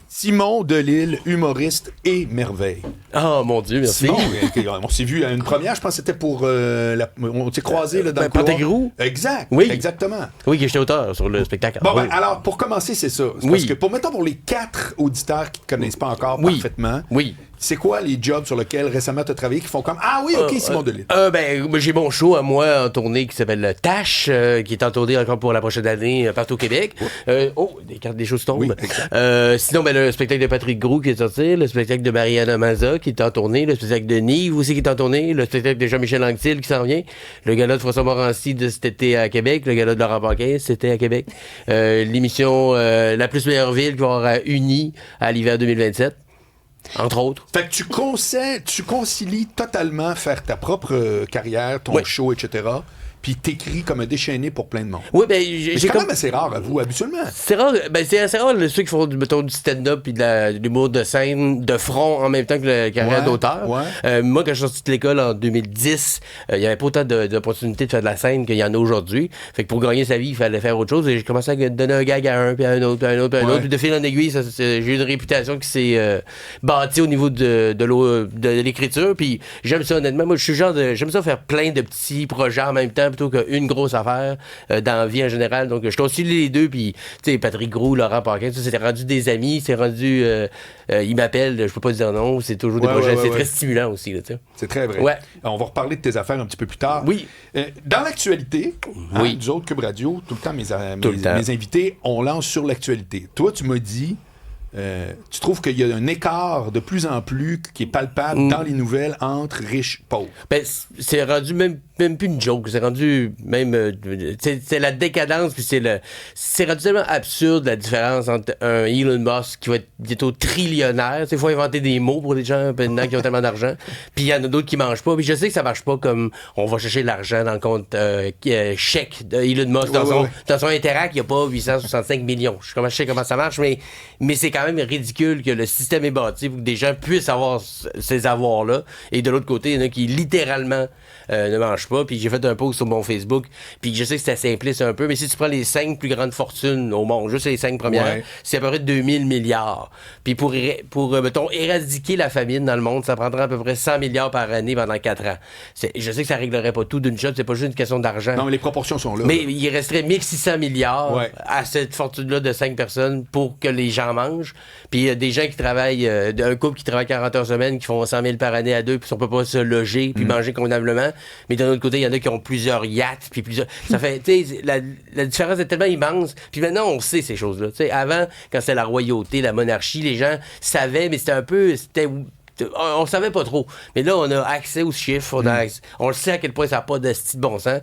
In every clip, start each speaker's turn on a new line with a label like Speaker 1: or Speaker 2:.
Speaker 1: Simon Delille, humoriste et merveille.
Speaker 2: Oh mon Dieu, merci.
Speaker 1: Simon, on s'est vu à une première, je pense que c'était pour... on s'est croisés là, dans le couloir.
Speaker 2: Pantagruel?
Speaker 1: Exact,
Speaker 2: oui.
Speaker 1: Exactement.
Speaker 2: Oui, que j'étais auteur sur le spectacle.
Speaker 1: Bon,
Speaker 2: oui.
Speaker 1: alors, pour commencer, c'est ça. C'est parce que, mettons, pour les 4 auditeurs qui ne te connaissent pas encore parfaitement, c'est quoi les jobs sur lesquels récemment tu as travaillé qui font comme « Ah oui, OK, Simon Delille. »
Speaker 2: J'ai mon show à moi en tournée qui s'appelle Tâche, qui est en tournée encore pour la prochaine année partout au Québec. Des choses tombent.
Speaker 1: Oui,
Speaker 2: sinon, le spectacle de Patrick Groux qui est sorti, le spectacle de Mariana Maza qui est en tournée, le spectacle de Nive aussi qui est en tournée, le spectacle de Jean-Michel Anctil qui s'en vient, le gala de François Morancy de cet été à Québec, le gala de Laurent Paquin c'était à Québec, l'émission La plus meilleure ville qui va avoir à Uni à l'hiver 2027. Entre autres.
Speaker 1: Fait que tu concilies totalement faire ta propre carrière, ton show, etc., puis t'écris comme un déchaîné pour plein de monde.
Speaker 2: Oui,
Speaker 1: c'est quand même assez rare à vous, habituellement.
Speaker 2: C'est rare, c'est assez rare ceux qui font du stand-up puis de l'humour de scène de front en même temps que la carrière d'auteur. Moi, quand je suis sorti de l'école en 2010, il n'y avait pas autant d'opportunités de faire de la scène qu'il y en a aujourd'hui. Fait que pour gagner sa vie, il fallait faire autre chose. Et j'ai commencé à donner un gag à un, puis à un autre, puis à un autre, puis à un autre. Puis de fil en aiguille, j'ai eu une réputation qui s'est bâtie au niveau de l'écriture. Puis j'aime ça, honnêtement. Moi, je suis j'aime ça faire plein de petits projets en même temps plutôt qu'une grosse affaire dans la vie en général. Donc, je concilie les deux, puis, tu sais, Patrick Groux, Laurent Paquin, ça, c'était rendu des amis, c'est rendu... ils m'appellent, je peux pas dire non, c'est toujours des projets, c'est très stimulant aussi, là, tu sais.
Speaker 1: C'est très vrai.
Speaker 2: Ouais.
Speaker 1: On va reparler de tes affaires un petit peu plus tard.
Speaker 2: Oui.
Speaker 1: Dans l'actualité, du autre Cube Radio, tout le temps, mes invités, on lance sur l'actualité. Toi, tu m'as dit... tu trouves qu'il y a un écart de plus en plus qui est palpable dans les nouvelles entre riches et pauvres?
Speaker 2: C'est rendu même plus une joke. C'est rendu même... c'est la décadence, puis c'est rendu tellement absurde la différence entre un Elon Musk qui va être bientôt trillionnaire. Il faut inventer des mots pour les gens maintenant qui ont tellement d'argent. Puis il y en a d'autres qui mangent pas. Puis je sais que ça marche pas comme on va chercher l'argent dans le compte chèque d'Elon Musk. Dans son Interact, il n'y a pas 865 millions. Je sais comment ça marche, mais c'est quand même ridicule que le système est bâti pour que des gens puissent avoir ces avoirs-là. Et de l'autre côté, il y en a qui littéralement ne mangent pas. Puis j'ai fait un post sur mon Facebook. Puis je sais que c'est simpliste un peu, mais si tu prends les 5 plus grandes fortunes au monde, juste les 5 premières, c'est à peu près 2000 milliards. Puis pour mettons, éradiquer la famine dans le monde, ça prendrait à peu près 100 milliards par année pendant 4 ans. Je sais que ça réglerait pas tout d'une shot, c'est pas juste une question d'argent.
Speaker 1: Non, mais les proportions sont là.
Speaker 2: Mais il resterait 1600 milliards à cette fortune-là de 5 personnes pour que les gens mangent. Puis il y a des gens qui travaillent, un couple qui travaille 40 heures semaine, qui font 100 000 par année à deux, puis on peut pas se loger, puis manger convenablement. Mais d'un autre côté, il y en a qui ont plusieurs yachts, puis plusieurs... Ça fait, tu sais, la différence est tellement immense. Puis maintenant, on sait ces choses-là. Tu sais, avant, quand c'était la royauté, la monarchie, les gens savaient, mais on savait pas trop. Mais là, on a accès aux chiffres. On le sait à quel point ça n'a pas de style bon sens.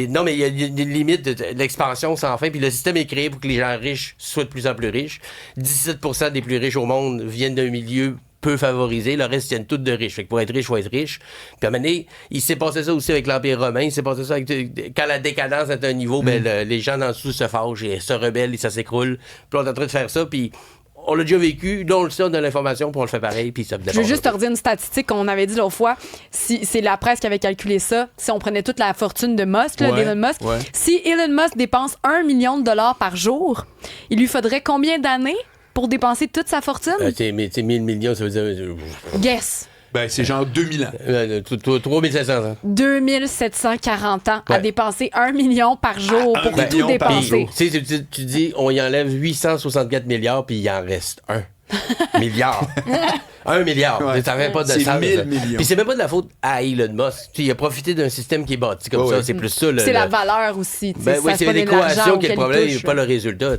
Speaker 2: Non, mais il y a des limites de l'expansion sans fin. Puis le système est créé pour que les gens riches soient de plus en plus riches. 17% des plus riches au monde viennent d'un milieu peu favorisé. Le reste, ils viennent tous de riches. Fait que pour être riche, il faut être riche. Puis à un moment donné, il s'est passé ça aussi avec l'Empire romain. Il s'est passé ça quand la décadence est à un niveau, les gens en dessous se fâchent et se rebellent et ça s'écroule. Puis on est en train de faire ça. Puis on l'a déjà vécu, là on le sait, on a l'information, puis on le fait pareil, puis ça me dérange.
Speaker 3: Je veux juste te redire une statistique qu'on avait dit l'autre fois. Si, c'est la presse qui avait calculé ça. Si on prenait toute la fortune de Musk, d'Elon Musk, si Elon Musk dépense 1 million de dollars par jour, il lui faudrait combien d'années pour dépenser toute sa fortune?
Speaker 2: Mais 1000 millions, ça veut dire...
Speaker 3: Guess.
Speaker 1: C'est genre 2000 ans.
Speaker 2: 3500 ans.
Speaker 3: 2740 ans à dépenser 1 million par jour pour tout dépenser.
Speaker 2: Tu dis, on y enlève 864 milliards, puis il en reste 1 milliard. 1 milliard. Ça fait pas de
Speaker 1: sens.
Speaker 2: C'est
Speaker 1: 1000 millions.
Speaker 2: Puis c'est même pas de la faute à Elon Musk. Il a profité d'un système qui est bâti comme ça. C'est plus ça.
Speaker 3: C'est la valeur aussi.
Speaker 2: C'est l'équation qui est le problème, pas le résultat.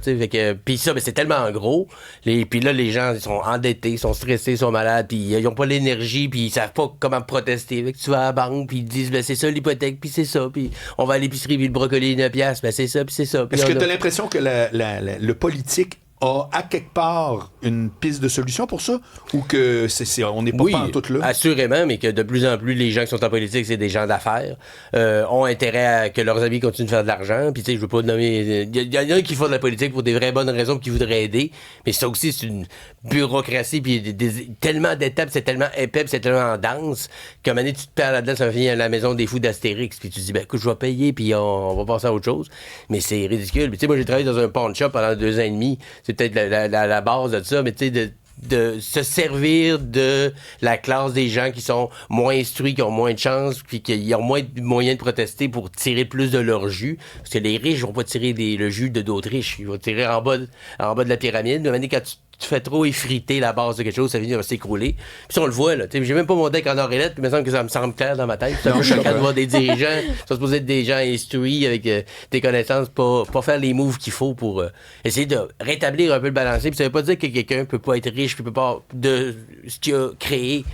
Speaker 2: Puis ça, c'est tellement gros. Puis là, les gens ils sont endettés, ils sont stressés, ils sont malades, puis ils n'ont pas l'énergie, puis ils savent pas comment protester. Tu vas à la banque, puis ils disent c'est ça l'hypothèque, puis c'est ça. Puis on va à l'épicerie, puis le brocoli 9 piastres, c'est ça, puis c'est ça.
Speaker 1: Est-ce que tu as l'impression que le politique a à quelque part une piste de solution pour ça ou que on n'est pas pantoute là?
Speaker 2: Assurément, mais que de plus en plus les gens qui sont en politique, c'est des gens d'affaires, ont intérêt à que leurs amis continuent de faire de l'argent. Puis tu sais, je veux pas nommer... Il y en a qui font de la politique pour des vraies bonnes raisons qui voudraient aider, mais ça aussi, c'est une bureaucratie, puis tellement d'étapes, c'est tellement épais, c'est tellement dense qu'à un moment donné, tu te perds là-dedans, ça vient à la maison des fous d'Astérix, puis tu te dis, écoute, je vais payer, puis on va passer à autre chose. Mais c'est ridicule. Tu sais, moi, j'ai travaillé dans un pawn shop pendant 2 ans et demi. c'est peut-être la base de ça, mais tu sais, de se servir de la classe des gens qui sont moins instruits, qui ont moins de chance, puis qui ont moins de moyens de protester pour tirer plus de leur jus. Parce que les riches vont pas tirer le jus de d'autres riches. Ils vont tirer en bas de la pyramide. Mais quand tu fais trop effriter la base de quelque chose, ça finit par s'écrouler. Puis on le voit, là. J'ai même pas mon deck en or et lettres, puis il me semble que ça me semble clair dans ma tête. C'est un peu choquant de voir des dirigeants, sont supposés être des gens instruits avec des connaissances, pas faire les moves qu'il faut pour essayer de rétablir un peu le balancier. Puis ça veut pas dire que quelqu'un peut pas être riche, puis peut pas de ce qu'il a créé.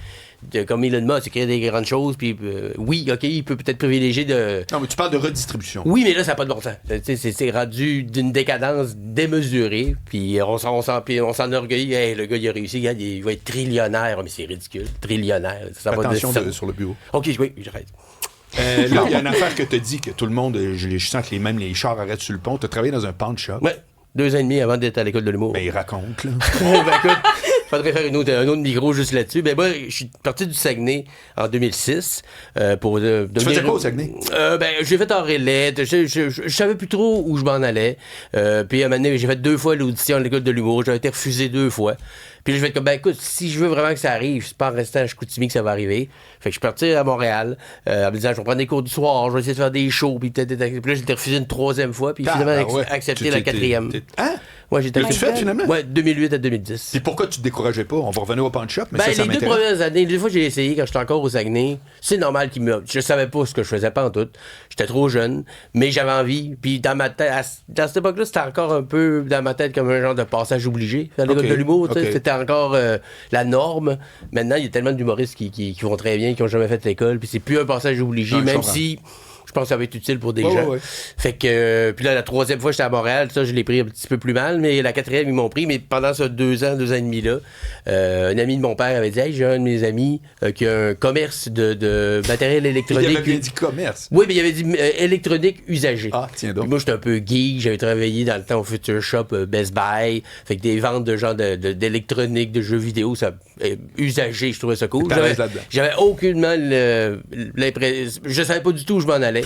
Speaker 2: Comme Elon Musk, il crée des grandes choses, puis oui, OK, il peut peut-être privilégier de...
Speaker 1: Non, mais tu parles de redistribution.
Speaker 2: Oui, mais là, ça n'a pas de bon sens. C'est rendu d'une décadence démesurée, puis on s'enorgueillit. Hey, le gars, il a réussi, il va être trillionnaire. Mais c'est ridicule, trillionnaire. Ça
Speaker 1: attention sur le bureau.
Speaker 2: OK, oui, j'arrête.
Speaker 1: Là, il y a une affaire que tu as dit que tout le monde, je sens que même les chars arrêtent sur le pont. Tu as travaillé dans un pawn shop.
Speaker 2: Ouais, 2 ans et demi avant d'être à l'école de l'humour.
Speaker 1: Ben, il raconte, là.
Speaker 2: Ben, écoute, faudrait faire un autre micro juste là-dessus. Ben, moi, je suis parti du Saguenay en 2006 pour devenir...
Speaker 1: Tu faisais quoi au Saguenay?
Speaker 2: J'ai fait en relais. Je savais plus trop où je m'en allais. Puis à un moment donné, j'ai fait 2 fois l'audition à l'école de l'humour. J'avais été refusé 2 fois. Puis là, je vais être comme, ben écoute, si je veux vraiment que ça arrive, c'est pas en restant à Chicoutimi que ça va arriver. Fait que je suis parti à Montréal en me disant, je vais prendre des cours du soir, je vais essayer de faire des shows. Puis là, j'ai été refusé une 3e fois, puis finalement accepté la 4e.
Speaker 1: Hein?
Speaker 2: Ouais, j'ai
Speaker 1: L'as-tu fait finalement?
Speaker 2: Ouais, 2008 à 2010.
Speaker 1: Puis pourquoi tu te décourageais pas? On va revenir au pawn shop, mais ça
Speaker 2: les 2 premières années, les 2 fois que j'ai essayé quand j'étais encore au Saguenay, c'est normal je savais pas ce que je faisais pas en tout. J'étais trop jeune, mais j'avais envie. Puis dans ma tête, dans cette époque-là, c'était encore un peu dans ma tête comme un genre de passage obligé. À l'école de l'humour, c'était encore la norme. Maintenant, il y a tellement d'humoristes qui vont très bien, qui ont jamais fait l'école, puis c'est plus un passage obligé, non, même si... Je pense que ça va être utile pour des gens.
Speaker 1: Ouais.
Speaker 2: Fait que, puis là, la 3e fois, j'étais à Montréal. Ça, je l'ai pris un petit peu plus mal, mais la 4e, ils m'ont pris. Mais pendant ces 2 ans et demi-là, un ami de mon père avait dit, hey, j'ai un de mes amis qui a un commerce de matériel électronique.
Speaker 1: Il avait bien dit commerce.
Speaker 2: Oui, mais il avait dit électronique usagée.
Speaker 1: Ah, tiens donc.
Speaker 2: Puis moi, j'étais un peu geek. J'avais travaillé dans le temps au Future Shop, Best Buy. Fait que des ventes de genre d'électronique, de jeux vidéo, ça usagé, je trouvais ça cool. J'avais aucunement l'impression... Je savais pas du tout où je m'en allais.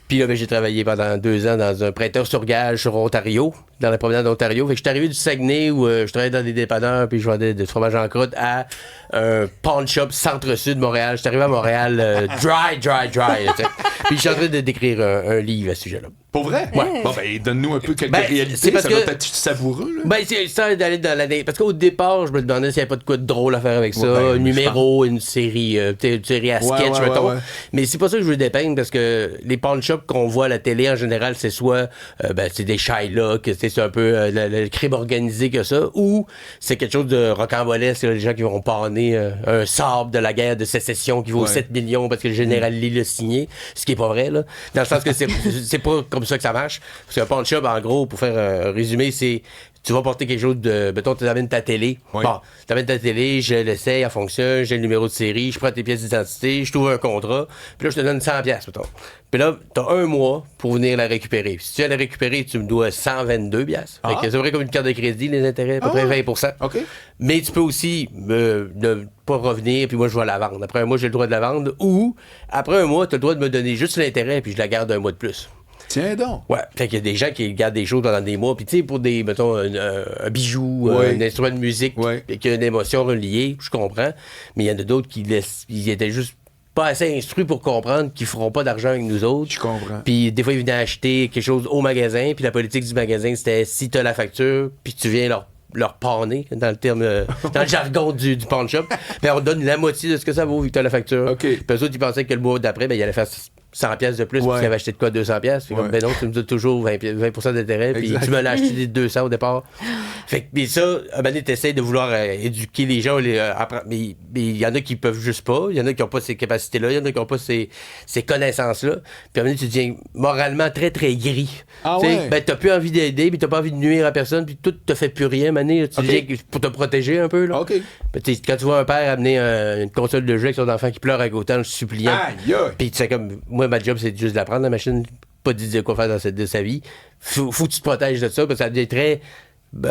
Speaker 2: Puis là, j'ai travaillé pendant 2 ans dans un prêteur sur gage sur Ontario, dans la promenade d'Ontario. Fait que je suis arrivé du Saguenay où je travaillais dans des dépanneurs puis je vendais du fromage en croûte à un pawn shop centre-sud de Montréal. Je suis arrivé à Montréal dry. Puis je suis en train de d'écrire un livre à ce sujet-là.
Speaker 1: Pour vrai?
Speaker 2: Ouais.
Speaker 1: Bon, ben, donne-nous un peu quelques réalités. Ça va être savoureux, là.
Speaker 2: Ben, c'est ça d'aller dans l'année. Parce qu'au départ, je me demandais s'il n'y avait pas de quoi de drôle à faire avec ça. Un numéro, une série à sketch, mettons. Mais c'est pas ça que je veux dépeindre parce que les pawn shops qu'on voit à la télé, en général, c'est soit c'est des Shylock, c'est un peu le crime organisé que ça, ou c'est quelque chose de rocambolesque, les gens qui vont panner un sabre de la guerre de sécession qui vaut 7 millions parce que le général Lee l'a signé, ce qui est pas vrai, là. Dans le sens que c'est pas comme ça que ça marche. Parce qu'un pawn shop, en gros, pour faire un résumé, c'est tu vas porter quelque chose de... Mettons, tu amènes ta télé.
Speaker 1: Oui.
Speaker 2: Bon, tu amènes ta télé, je l'essaye, elle fonctionne, j'ai le numéro de série, je prends tes pièces d'identité, je trouve un contrat, puis là, je te donne 100$, mettons. Puis là, t'as 1 mois pour venir la récupérer. Si tu viens la récupérer, tu me dois 122$. Fait que c'est vrai comme une carte de crédit, les intérêts, à peu près 20%.
Speaker 1: OK.
Speaker 2: Mais tu peux aussi ne pas revenir, puis moi, je vais la vendre. Après 1 mois, j'ai le droit de la vendre. Ou, après 1 mois, tu as le droit de me donner juste l'intérêt, puis je la garde 1 mois de plus.
Speaker 1: Tiens donc.
Speaker 2: Ouais, fait qu'il y a des gens qui gardent des choses pendant des mois. Puis tu sais, pour des, mettons, un bijou, un instrument de musique, qui a une émotion reliée, je comprends. Mais il y en a d'autres qui ils étaient juste pas assez instruits pour comprendre qu'ils feront pas d'argent avec nous autres.
Speaker 1: Je comprends.
Speaker 2: Puis des fois, ils venaient acheter quelque chose au magasin, puis la politique du magasin, c'était si t'as la facture, puis tu viens leur panner, dans le terme, dans le jargon du pawn shop, puis on donne la moitié de ce que ça vaut vu que t'as la facture.
Speaker 1: OK.
Speaker 2: Puis eux autres, ils pensaient que le mois d'après, il allait faire 100$ de plus, puis qu'il avait acheté de quoi 200$. Puis comme, ben non, tu me donnes toujours 20% d'intérêt, puis tu me l'as acheté des 200 au départ. Fait que, mais ça, à un moment donné, t'essaies de vouloir éduquer les gens, mais il y en a qui peuvent juste pas, il y en a qui n'ont pas ces capacités-là, il y en a qui n'ont pas ces connaissances-là. Puis à un moment donné, tu deviens moralement très, très gris.
Speaker 1: Ah ouais?
Speaker 2: Ben, t'as plus envie d'aider, puis t'as pas envie de nuire à personne, puis tout te fait plus rien, à un moment donné, tu deviens pour te protéger un peu, là.
Speaker 1: OK.
Speaker 2: Ben, quand tu vois un père amener une console de jeu avec son enfant qui pleure à côté en suppliant, puis tu sais comme... Moi, ma job, c'est juste d'apprendre la machine, pas de dire quoi faire de sa vie. Faut que tu te protèges de ça, parce que ça devient très,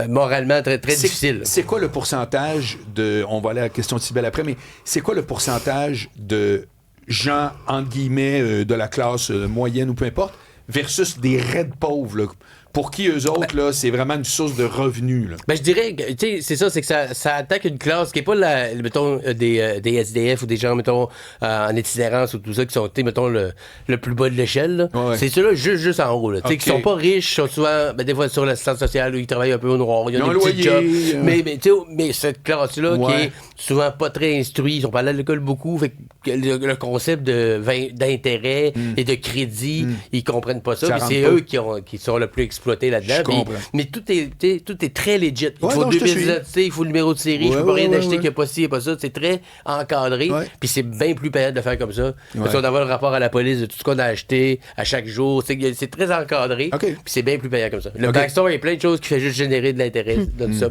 Speaker 2: moralement, très, très difficile.
Speaker 1: C'est quoi le pourcentage de... On va aller à la question de Cybèle après, mais c'est quoi le pourcentage de gens, entre guillemets, de la classe moyenne ou peu importe, versus des raides pauvres, là? pour qui eux autres, là, c'est vraiment une source de revenus. Là.
Speaker 2: Ben, je dirais que, c'est ça, c'est que ça attaque une classe qui n'est pas, mettons, des SDF ou des gens, mettons, en itinérance ou tout ça, qui sont, mettons, le plus bas de l'échelle. C'est ceux-là juste en haut, là. Qui sont pas riches, sont souvent, des fois, sur l'assistance sociale, où ils travaillent un peu au noir, ils ont des petits jobs. Mais cette classe-là, qui est souvent pas très instruite, ils sont pas allés à l'école beaucoup, fait que le concept d'intérêt et de crédit, ils comprennent pas ça. C'est eux qui sont le plus exploités là-dedans. Mais tout est très legit. Il faut deux pièces d'identité, il faut le numéro de série, je peux pas rien acheter qu'il n'y a pas ci, il n'y a pas ça. C'est très encadré. Puis c'est bien plus payant de le faire comme ça. Parce qu'on a le rapport à la police de tout ce qu'on a acheté à chaque jour. C'est très encadré. Puis c'est bien plus payant comme ça. Le Backstore, il y a plein de choses qui fait juste générer de l'intérêt de tout ça.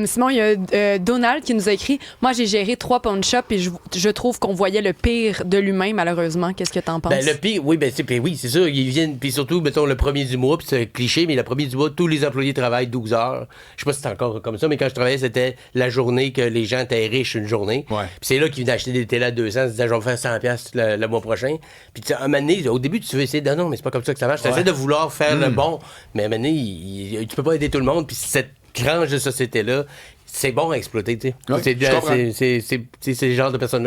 Speaker 3: Simon, il y a Donald qui nous a écrit « Moi, j'ai géré 3 pawn shops et je trouve qu'on voyait le pire de l'humain, malheureusement. Qu'est-ce que t'en penses? »
Speaker 2: Le pire, oui, c'est ça. Ils viennent, puis surtout, mettons, le premier du mois, puis c'est cliché, mais le premier du mois, tous les employés travaillent 12 heures. Je sais pas si c'est encore comme ça, mais quand je travaillais, c'était la journée que les gens étaient riches une journée. Puis c'est là qu'ils venaient acheter des télés à 200, ils se disaient, je vais me faire 100$ le mois prochain. Puis un moment donné, au début, tu veux essayer de non, mais c'est pas comme ça que ça marche. Tu essaies de vouloir faire le bon, mais à un moment donné, tu peux pas aider tout le monde, puis cette tranche de société-là, c'est bon à exploiter, tu sais. C'est le genre de personnes-là